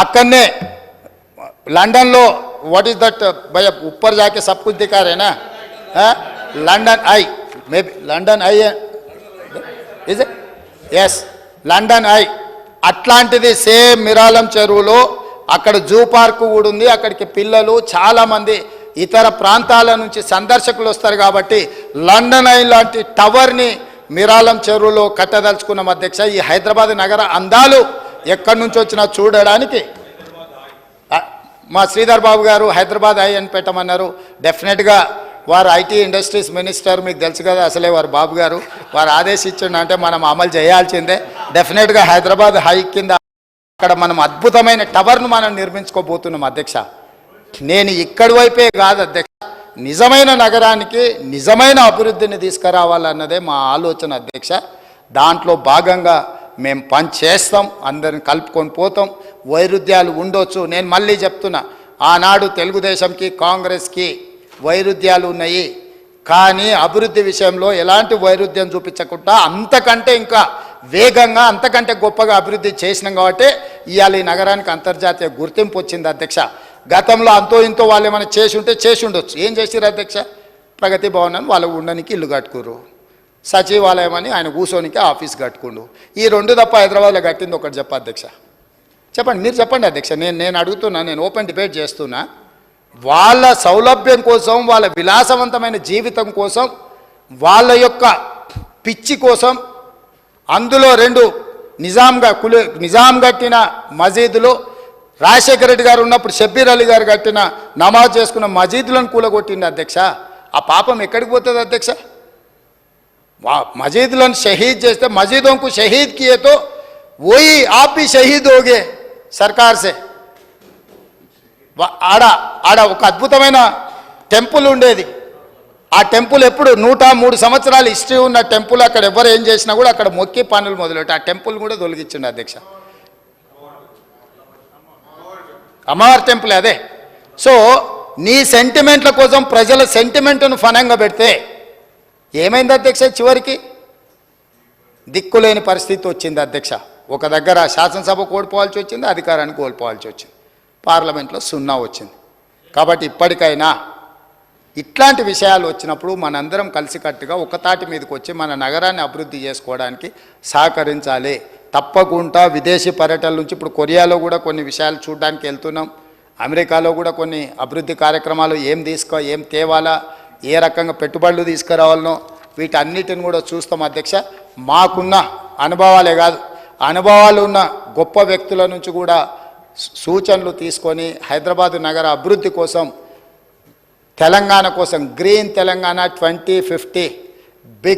అక్కడనే లండన్లో what is that भैया ऊपर जाके सब कुछ दिखा रहे ना London I may be London I is it yes London I అట్లాంటిది సేమ్ మిరాలం చెరువులో అక్కడ జూ పార్కు కూడా ఉంది. అక్కడికి పిల్లలు చాలామంది ఇతర ప్రాంతాల నుంచి సందర్శకులు వస్తారు కాబట్టి లండన్ ఐ లాంటి టవర్ని మిరాలం చెరువులో కట్టదలుచుకున్నాం అధ్యక్ష. ఈ హైదరాబాద్ నగర అందాలు ఎక్కడి నుంచి వచ్చినా చూడడానికి మా శ్రీధర్ బాబు గారు హైదరాబాద్ ఐ అని పెట్టమన్నారు. డెఫినెట్గా వారు ఐటీ ఇండస్ట్రీస్ మినిస్టర్, మీకు తెలుసు కదా అసలే వారు బాబు గారు, వారు ఆదేశించండి అంటే మనం అమలు చేయాల్సిందే. డెఫినెట్గా హైదరాబాద్ హై కింద అక్కడ మనం అద్భుతమైన టవర్ను మనం నిర్మించుకోబోతున్నాం అధ్యక్ష. నేను ఇక్కడి వైపే కాదు అధ్యక్ష, నిజమైన నగరానికి నిజమైన అభివృద్ధిని తీసుకురావాలన్నదే మా ఆలోచన అధ్యక్ష. దాంట్లో భాగంగా మేము పని చేస్తాం, అందరిని కలుపుకొని పోతాం. వైరుధ్యాలు ఉండొచ్చు, నేను మళ్ళీ చెప్తున్నా, ఆనాడు తెలుగుదేశంకి కాంగ్రెస్కి వైరుధ్యాలు ఉన్నాయి, కానీ అభివృద్ధి విషయంలో ఎలాంటి వైరుధ్యం చూపించకుండా అంతకంటే ఇంకా వేగంగా అంతకంటే గొప్పగా అభివృద్ధి చేసినాం కాబట్టి ఇవాళ ఈ నగరానికి అంతర్జాతీయ గుర్తింపు వచ్చింది అధ్యక్ష. గతంలో అంతో ఇంతో వాళ్ళు ఏమైనా చేసి ఉంటే చేసి ఉండొచ్చు. ఏం చేసిరు అధ్యక్ష? ప్రగతి భవన్ అని వాళ్ళు ఉండడానికి ఇల్లు కట్టుకురు, సచివాలయం అని ఆయన కూర్చోనికి ఆఫీస్ కట్టుకుండు. ఈ రెండు తప్ప హైదరాబాద్లో కట్టింది ఒకటి చెప్ప అధ్యక్ష. చెప్పండి, మీరు చెప్పండి అధ్యక్ష. నేను అడుగుతున్నా, నేను ఓపెన్ డిబేట్ చేస్తున్నా. వాళ్ళ సౌలభ్యం కోసం, వాళ్ళ విలాసవంతమైన జీవితం కోసం, వాళ్ళ యొక్క పిచ్చి కోసం అందులో రెండు నిజాం కట్టిన మసీదులు, రాజశేఖర రెడ్డి గారు ఉన్నప్పుడు షబ్బీర్ అలీ గారు కట్టిన నమాజ్ చేసుకున్న మసీదులను కూలగొట్టింది అధ్యక్ష. ఆ పాపం ఎక్కడికి పోతుంది అధ్యక్ష? మసీదులను షహీద్ చేస్తే మసీదों को शहीद किए तो वही आप भी शहीद हो गए सरकार से. ఆడ ఒక అద్భుతమైన టెంపుల్ ఉండేది. ఆ టెంపుల్ ఎప్పుడు 103 సంవత్సరాల హిస్టరీ ఉన్న టెంపుల్. అక్కడ ఎవరు ఏం చేసినా కూడా అక్కడ మొక్కి పనులు మొదలెట్టి ఆ టెంపుల్ కూడా తొలగించండి అధ్యక్ష. అమ్మవారి టెంపుల్ అదే. సో నీ సెంటిమెంట్ల కోసం ప్రజల సెంటిమెంట్ను ఫనంగా పెడితే ఏమైంది అధ్యక్ష? చివరికి దిక్కులేని పరిస్థితి వచ్చింది అధ్యక్ష. ఒక దగ్గర శాసనసభ కోల్పోవాల్సి వచ్చింది, అధికారాన్ని కోల్పోవాల్సి వచ్చింది, పార్లమెంట్లో 0 వచ్చింది. కాబట్టి ఇప్పటికైనా ఇట్లాంటి విషయాలు వచ్చినప్పుడు మనందరం కలిసికట్టుగా ఒక తాటి మీదకి వచ్చి మన నగరాన్ని అభివృద్ధి చేసుకోవడానికి సహకరించాలి. తప్పకుండా విదేశీ పర్యటనల నుంచి ఇప్పుడు కొరియాలో కూడా కొన్ని విషయాలు చూడడానికి వెళ్తున్నాం, అమెరికాలో కూడా కొన్ని అభివృద్ధి కార్యక్రమాలు ఏం తేవాలా, ఏ రకంగా పెట్టుబడులు తీసుకురావాలనో వీటన్నిటిని కూడా చూస్తాం అధ్యక్ష. మాకున్న అనుభవాలే కాదు, అనుభవాలు ఉన్న గొప్ప వ్యక్తుల నుంచి కూడా సూచనలు తీసుకొని హైదరాబాద్ నగర అభివృద్ధి కోసం, తెలంగాణ కోసం, గ్రీన్ తెలంగాణ 2050 బిగ్